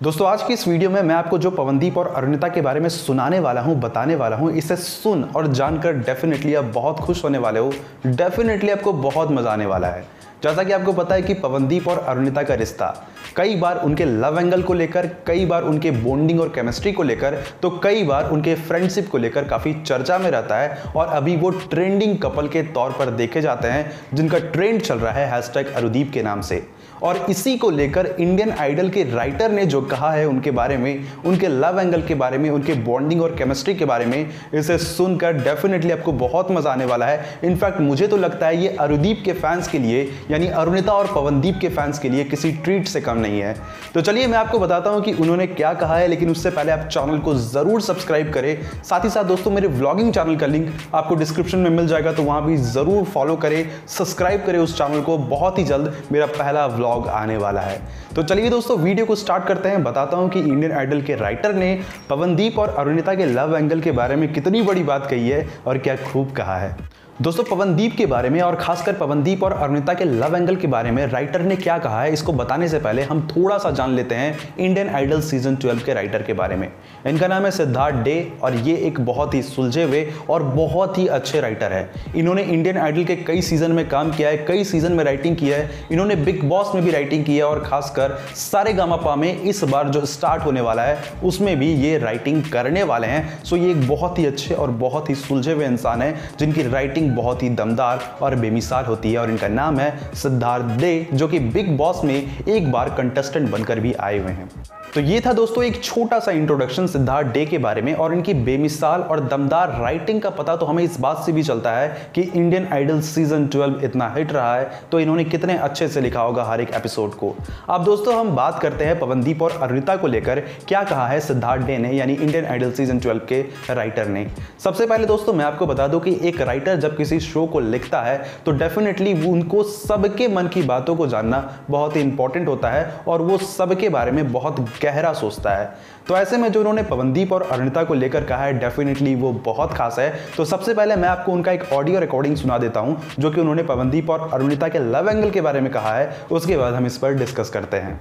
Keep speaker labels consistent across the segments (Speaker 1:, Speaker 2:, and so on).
Speaker 1: दोस्तों आज की इस वीडियो में मैं आपको जो पवनदीप और अरुणिता के बारे में सुनाने वाला हूं, बताने वाला हूं, इसे सुन और जानकर डेफिनेटली आप बहुत खुश होने वाले हो। डेफिनेटली आपको बहुत मजा आने वाला है। जैसा कि आपको पता है कि पवनदीप और अरुणिता का रिश्ता कई बार उनके लव एंगल को लेकर, कई बार उनके बॉन्डिंग और केमिस्ट्री को लेकर, तो कई बार उनके फ्रेंडशिप को लेकर काफी चर्चा में रहता है और अभी वो ट्रेंडिंग कपल के तौर पर देखे जाते हैं, जिनका ट्रेंड चल रहा है #अरुदीप के नाम से। और इसी को लेकर इंडियन आइडल के राइटर ने जो कहा है उनके बारे में, उनके लव एंगल के बारे में, उनके बॉन्डिंग और केमिस्ट्री के बारे में, इसे सुनकर डेफिनेटली आपको बहुत मजा आने वाला है। इनफैक्ट मुझे तो लगता है ये अरुदीप के फैंस के लिए, यानी अरुणिता और पवनदीप के फैंस के लिए किसी ट्रीट से कम नहीं है। तो चलिए मैं आपको बताता हूं कि उन्होंने क्या कहा है, लेकिन उससे पहले आप चैनल को जरूर सब्सक्राइब करें। साथ ही साथ दोस्तों मेरे व्लॉगिंग चैनल का लिंक आपको डिस्क्रिप्शन में मिल जाएगा, तो वहां भी जरूर फॉलो करें, सब्सक्राइब करें उस चैनल को। बहुत ही जल्द मेरा पहला व्लॉग आने वाला है। तो चलिए दोस्तों वीडियो को स्टार्ट करते हैं। बताता हूं कि इंडियन आइडल के राइटर ने पवनदीप और अरुणिता के लव एंगल के बारे में कितनी बड़ी बात कही है और क्या खूब कहा है। दोस्तों पवनदीप के बारे में और खासकर पवनदीप और अरुणिता के लव एंगल के बारे में राइटर ने क्या कहा है, इसको बताने से पहले हम थोड़ा सा जान लेते हैं इंडियन आइडल सीजन 12 के राइटर के बारे में। इनका नाम है सिद्धार्थ डे और ये एक बहुत ही सुलझे हुए और बहुत ही अच्छे राइटर है। इन्होंने इंडियन आइडल के कई सीजन में काम किया है, कई सीजन में राइटिंग की है। इन्होंने बिग बॉस में भी राइटिंग की है और खासकर सारेगामापा में इस बार जो स्टार्ट होने वाला है उसमें भी ये राइटिंग करने वाले हैं। सो ये एक बहुत ही अच्छे और बहुत ही सुलझे हुए इंसान है जिनकी राइटिंग बहुत ही दमदार और बेमिसाल होती है। और इनका नाम है सिद्धार्थ डे, जो कि बिग बॉस में एक बार कंटेस्टेंट बनकर भी आए हुए हैं। तो ये था दोस्तों एक छोटा सा इंट्रोडक्शन सिद्धार्थ डे के बारे में। और इनकी बेमिसाल और दमदार राइटिंग का पता तो हमें इस बात से भी चलता है कि इंडियन आइडल सीजन 12 इतना हिट रहा है, तो इन्होंने कितने अच्छे से लिखा होगा हर एक एपिसोड को। अब दोस्तों हम बात करते हैं पवनदीप और अरुणिता को लेकर क्या कहा है सिद्धार्थ डे ने, यानी इंडियन आइडल सीजन 12 के राइटर ने। सबसे पहले दोस्तों मैं आपको बता दूं कि एक राइटर जब किसी शो को लिखता है तो डेफिनेटली उनको सबके मन की बातों को जानना बहुत ही इंपॉर्टेंट होता है और वो सबके बारे में बहुत गहरा सोचता है। तो ऐसे में जो उन्होंने पवनदीप और अरुणिता को लेकर कहा है डेफिनेटली वो बहुत खास है। तो सबसे पहले मैं आपको उनका एक ऑडियो रिकॉर्डिंग सुना देता हूं जो कि उन्होंने पवनदीप और अरुणिता के लव एंगल के बारे में कहा है। उसके बाद हम इस पर डिस्कस करते हैं।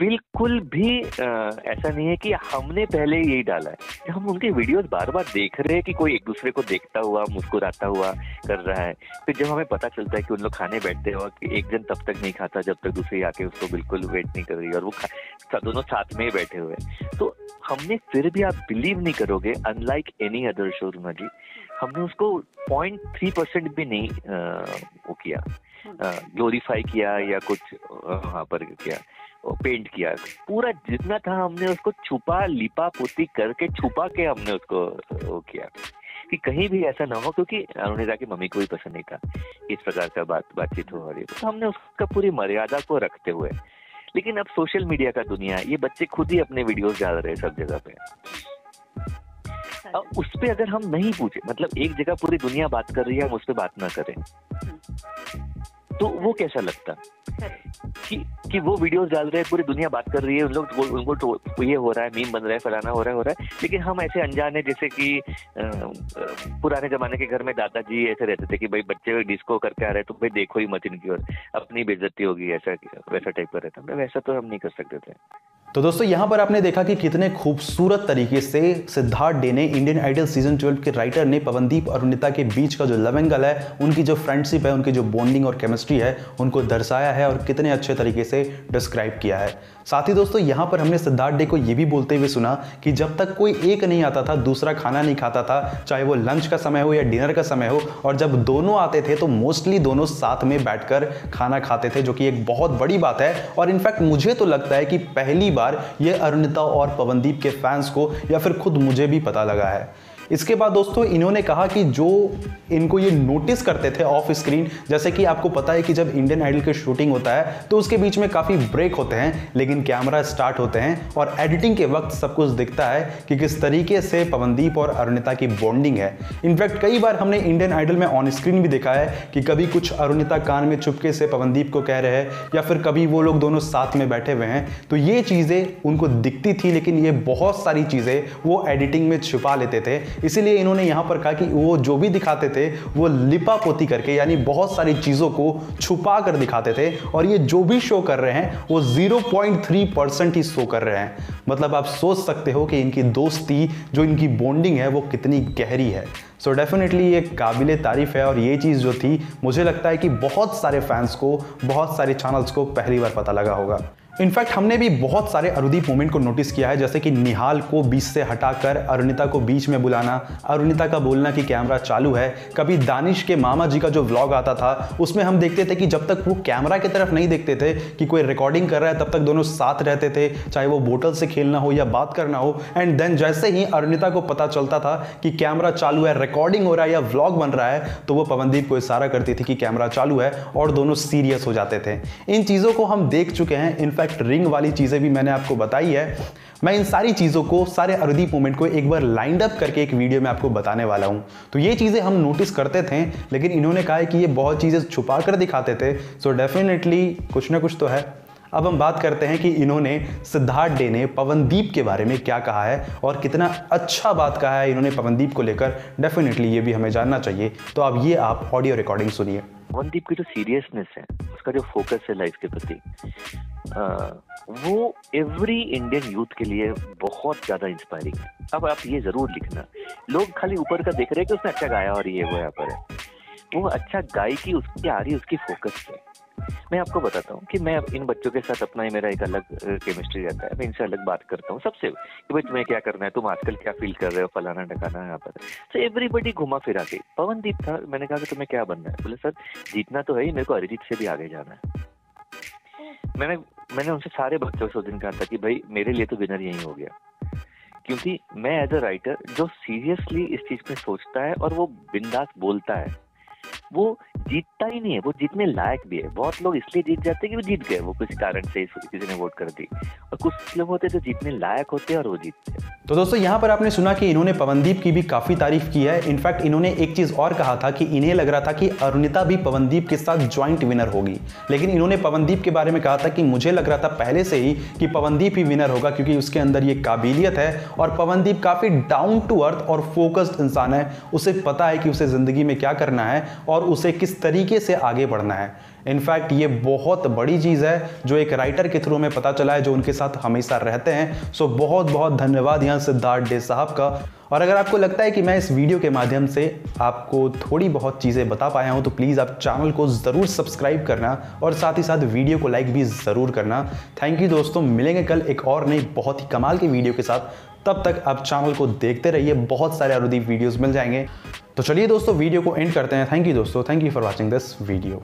Speaker 2: बिल्कुल भी ऐसा नहीं है कि हमने पहले यही डाला है। हम उनके वीडियोस बार बार देख रहे हैं कि कोई एक दूसरे को देखता हुआ, मुस्कुराता हुआ कर रहा है। फिर जब हमें पता चलता है कि उन लोग खाने बैठते हो कि एक जन तब तक नहीं खाता जब तक दूसरी आके उसको बिल्कुल वेट नहीं कर रही और वो दोनों साथ में ही बैठे हुए, तो हमने फिर भी, आप बिलीव नहीं करोगे, unlike any other show Ruma ji, हमने उसको 0.3% भी नहीं वो किया, ग्लोरीफाई किया या कुछ वहां पर किया, पेंट किया। पूरा जितना था हमने उसको छुपा, लिपा पोती करके छुपा के हमने उसको वो किया कि कहीं भी ऐसा ना हो, क्योंकि अरुणिता की मम्मी को भी पसंद नहीं था इस प्रकार का बातचीत हो रही है। तो हमने उसका पूरी मर्यादा को रखते हुए, लेकिन अब सोशल मीडिया का दुनिया है, ये बच्चे खुद ही अपने वीडियोस डाल रहे हैं सब जगह पे। अब उस पे अगर हम नहीं पूछे, मतलब एक जगह पूरी दुनिया बात कर रही है, हम उस पे बात ना करें तो वो कैसा लगता कि वो वीडियोस डाल रहे हैं, पूरी दुनिया बात कर रही है, उन लोग उनको ये हो रहा है, मीम बन रहा है, फलाना हो रहा है, लेकिन हम ऐसे अनजाने, जैसे कि पुराने जमाने के घर में दादाजी ऐसे रहते थे कि भाई बच्चे डिस्को करके आ रहे हैं तो भाई देखो ही मत इनकी ओर, अपनी बेइज्जती होगी, ऐसा वैसा टाइप का रहता है। वैसा तो हम नहीं कर सकते थे।
Speaker 1: तो दोस्तों यहां पर आपने देखा कि कितने खूबसूरत तरीके से सिद्धार्थ डे ने, इंडियन आइडल सीजन 12 के राइटर ने, पवनदीप और अरुणिता के बीच का जो लव एंगल है, उनकी जो फ्रेंडशिप है, उनकी जो बॉन्डिंग और केमिस्ट्री है, उनको दर्शाया है और कितने अच्छे तरीके से डिस्क्राइब किया है। साथ ही दोस्तों यहां पर हमने सिद्धार्थ डे को यह भी बोलते हुए सुना कि जब तक कोई एक नहीं आता था दूसरा खाना नहीं खाता था, चाहे वो लंच का समय हो या डिनर का समय हो, और जब दोनों आते थे तो मोस्टली दोनों साथ में बैठकर खाना खाते थे, जो कि एक बहुत बड़ी बात है। और इनफैक्ट मुझे तो लगता है कि पहली बार ये अरुणिता और पवनदीप के फैंस को या फिर खुद मुझे भी पता लगा है। इसके बाद दोस्तों इन्होंने कहा कि जो इनको ये नोटिस करते थे ऑफ स्क्रीन, जैसे कि आपको पता है कि जब इंडियन आइडल की शूटिंग होता है तो उसके बीच में काफ़ी ब्रेक होते हैं, लेकिन कैमरा स्टार्ट होते हैं और एडिटिंग के वक्त सब कुछ दिखता है कि किस तरीके से पवनदीप और अरुणिता की बॉन्डिंग है। इनफैक्ट कई बार हमने इंडियन आइडल में ऑन स्क्रीन भी देखा है कि कभी कुछ अरुणिता कान में चुपके से पवनदीप को कह रहे हैं या फिर कभी वो लोग दोनों साथ में बैठे हुए हैं, तो ये चीज़ें उनको दिखती थी, लेकिन ये बहुत सारी चीज़ें वो एडिटिंग में छुपा लेते थे। इसीलिए इन्होंने यहाँ पर कहा कि वो जो भी दिखाते थे वो लिपा पोती करके, यानी बहुत सारी चीज़ों को छुपा कर दिखाते थे, और ये जो भी शो कर रहे हैं वो 0.3% ही शो कर रहे हैं। मतलब आप सोच सकते हो कि इनकी दोस्ती, जो इनकी बॉन्डिंग है वो कितनी गहरी है। सो डेफिनेटली ये काबिले तारीफ है, और ये चीज़ जो थी मुझे लगता है कि बहुत सारे फैंस को, बहुत सारे चैनल्स को पहली बार पता लगा होगा। इनफैक्ट हमने भी बहुत सारे अरुदीप मोमेंट को नोटिस किया है, जैसे कि निहाल को बीच से हटाकर अरुणिता को बीच में बुलाना, अरुणिता का बोलना कि कैमरा चालू है। कभी दानिश के मामा जी का जो व्लॉग आता था उसमें हम देखते थे कि जब तक वो कैमरा की तरफ नहीं देखते थे कि कोई रिकॉर्डिंग कर रहा है, तब तक दोनों साथ रहते थे, चाहे वो बोतल से खेलना हो या बात करना हो। एंड देन जैसे ही अरुणिता को पता चलता था कि कैमरा चालू है, रिकॉर्डिंग हो रहा है या व्लॉग बन रहा है, तो वो पवनदीप को इशारा करती थी कि कैमरा चालू है, और दोनों सीरियस हो जाते थे। इन चीज़ों को हम देख चुके हैं। इनफैक्ट रिंग वाली चीजें भी मैंने आपको बताई है। मैं इन सारी चीजों को, सारे अरुदीप मोमेंट को एक बार लाइंड अप करके एक वीडियो में आपको बताने वाला हूं। तो ये चीजें हम नोटिस करते थे, लेकिन इन्होंने कहा है कि ये बहुत चीजें छुपा कर दिखाते थे। सो डेफिनेटली कुछ ना कुछ तो है। अब हम बात करते हैं कि इन्होंने, सिद्धार्थ डे ने पवनदीप के बारे में क्या कहा है और कितना अच्छा बात कहा है इन्होंने पवनदीप को लेकर। डेफिनेटली ये भी हमें जानना चाहिए। तो अब ये आप ऑडियो रिकॉर्डिंग सुनिए।
Speaker 2: पवनदीप की जो सीरियसनेस है, उसका जो फोकस है लाइफ के प्रति, वो एवरी इंडियन यूथ के लिए बहुत ज्यादा इंस्पायरिंग है। अब आप ये जरूर लिखना, लोग खाली ऊपर का देख रहे हैं कि उसने अच्छा गाया और ये वो यहाँ पर है, वो अच्छा गायकी उसकी आ रही है उसकी फोकस से। मैं आपको बताता हूँ कि मैं इन बच्चों के साथ अपना, मेरा एक अलग केमिस्ट्री रहता है। मैं इनसे अलग बात करता हूँ सबसे कि भाई तुम्हें क्या करना है, तुम आजकल क्या फील कर रहे हो, फलाना ढकाना यहाँ पर। तो एवरीबडी घुमा फिरा के पवनदीप था। मैंने कहा कि तुम्हें क्या बनना है? बोले सर जीतना तो है ही, मेरे को अरिजीत से भी आगे जाना है। मैंने उनसे सारे बच्चों से उस दिन कहा था कि भाई मेरे लिए तो विनर यही हो गया, क्योंकि मैं एज अ राइटर जो सीरियसली इस चीज में सोचता है और वो बिंदास बोलता है, वो जीतता ही नहीं है, वो जीतने लायक भी है। बहुत लोग इसलिए जीत जाते हैं कि वो जीत गए, वो किसी कारण से किसी ने वोट कर दी, और कुछ लोग होते हैं जो जीतने लायक होते हैं और वो जीतते हैं।
Speaker 1: तो दोस्तों यहाँ पर आपने सुना कि इन्होंने पवनदीप की भी काफी तारीफ की है। इनफैक्ट इन्होंने एक चीज और कहा था कि इन्हें लग रहा था कि अरुणिता भी पवनदीप के साथ ज्वाइंट विनर होगी, लेकिन इन्होंने पवनदीप के बारे में कहा था कि मुझे लग रहा था पहले से ही कि पवनदीप ही विनर होगा, क्योंकि उसके अंदर ये काबिलियत है, और पवनदीप काफी डाउन टू अर्थ और फोकस्ड इंसान है। उसे पता है कि उसे जिंदगी में क्या करना है और उसे किस तरीके से आगे बढ़ना है। इनफैक्ट ये बहुत बड़ी चीज़ है जो एक राइटर के थ्रू में पता चला है, जो उनके साथ हमेशा रहते हैं। सो बहुत बहुत धन्यवाद यहाँ सिद्धार्थ डे साहब का। और अगर आपको लगता है कि मैं इस वीडियो के माध्यम से आपको थोड़ी बहुत चीज़ें बता पाया हूँ, तो प्लीज़ आप चैनल को ज़रूर सब्सक्राइब करना और साथ ही साथ वीडियो को लाइक भी ज़रूर करना। थैंक यू दोस्तों, मिलेंगे कल एक और नई बहुत ही कमाल की वीडियो के साथ। तब तक आप चैनल को देखते रहिए, बहुत सारे अरुदीप वीडियोज़ मिल जाएंगे। तो चलिए दोस्तों वीडियो को एंड करते हैं। थैंक यू दोस्तों, thank you for watching this video.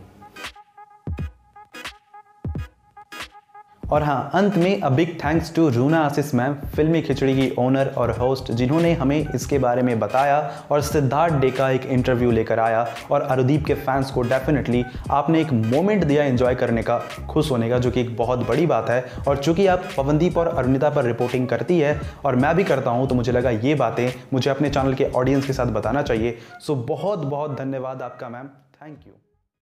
Speaker 1: और हाँ, अंत में a big thanks to Runa Ashish ma'am, Filmy Khichdi की ओनर और होस्ट, जिन्होंने हमें इसके बारे में बताया और सिद्धार्थ डे का एक इंटरव्यू लेकर आया। और अरुदीप के फैंस को डेफिनेटली आपने एक मोमेंट दिया एंजॉय करने का, खुश होने का, जो कि एक बहुत बड़ी बात है। और चूंकि आप पवनदीप और अरुणिता पर रिपोर्टिंग करती है और मैं भी करता हूँ, तो मुझे लगा ये बातें मुझे अपने चैनल के ऑडियंस के साथ बताना चाहिए। सो बहुत बहुत धन्यवाद आपका मैम, थैंक यू।